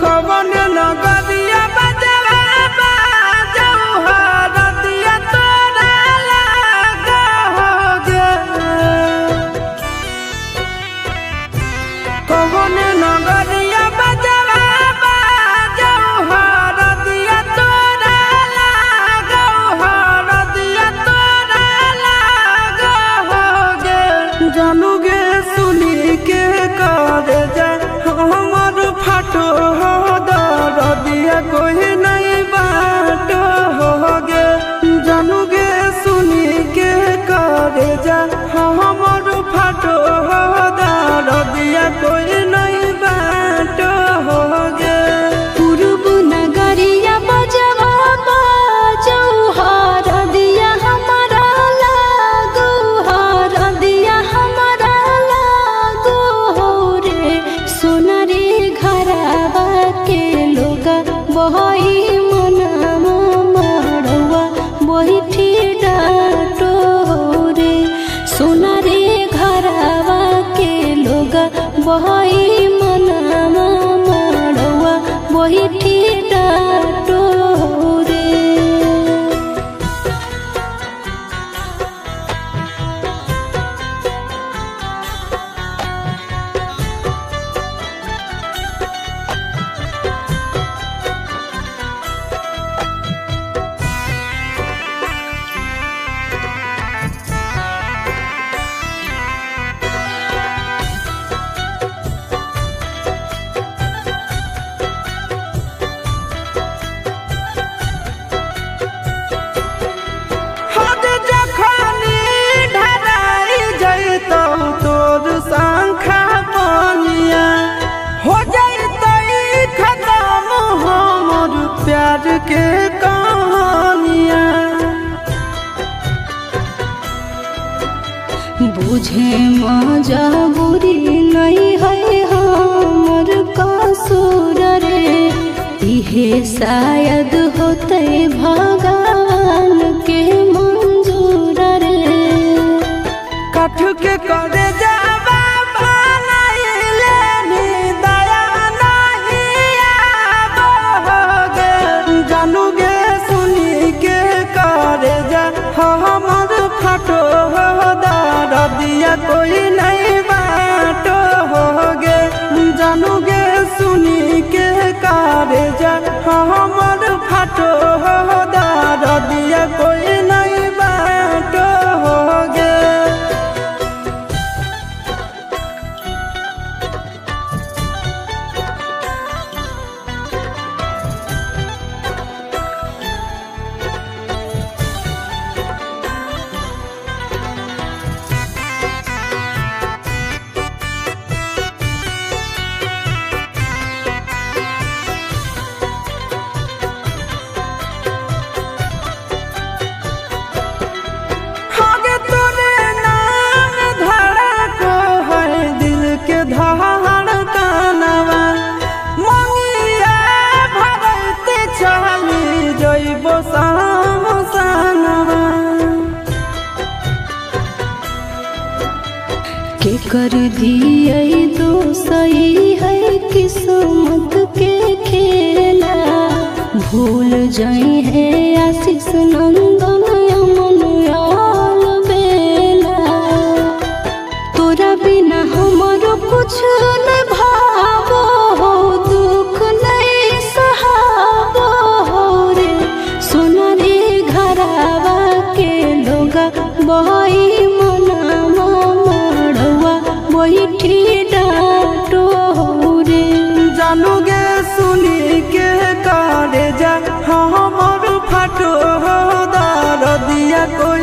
कवन नगरिया बजवा बाजऊ हरदिया तोरा लागोगे। कवन नगरिया बजवा बाजऊ हरदिया तोरा लागो हरदिया तोरा लागोगे। जानू गे सुनी के करे जा हमर फाटो हो दरदिया कोई नहीं बाटो होगे। जानू गे सुनी के करे जा हमर फाटो हो दरदिया कोई नहीं बाटो होगे। पूर्व नगरिया बजवा बाजऊ हरदिया हमारा लागो हरदिया हमारा लागो हो रे। सोनारी घरवा के लोगा बहई मनवा मड़वा बहिठी डाटो हो रे। सोनारी घरवा के लोगा बहई मनवा मड़वा बहिठी डाटो हो रे। हद जखनी ढराई जैतौ तोर शंखा बनिया हो जैतै खत्म हमर प्यार के कहानिया। बुझे मजबूरी नहीं है हमर कसूर रे। इहे शायद होते भगवान के मंजूर रे। कठ के करे जावा बनैले नी दया नहीं आवोगे। जानू गे सुनी के करे जा हमर फाटो हो दरदिया कोई नहीं बाटो होगे। जानू गे सुनी के करे जा हमर फाटो हो दरदिया कोई नहीं बाटो होगे। आगे तोरे नाम धड़को है दिल के धड़कनवा। मंगिया भरते चली जइबो सामसनवा। के कर दिए दोसई है किस्मत के खेला। भूल जाई है आशीष नंदन अमन बेला। तोरा बिना हमारो कुछ न भावो हो दुख नहीं सहाबो हो रे। सोनारी घरवा के लोगा बहई मनवा मड़वा बहिठी डाटो हो रे। जानू गे सुनी के करे जा हमर फाटो हो दरदिया कोई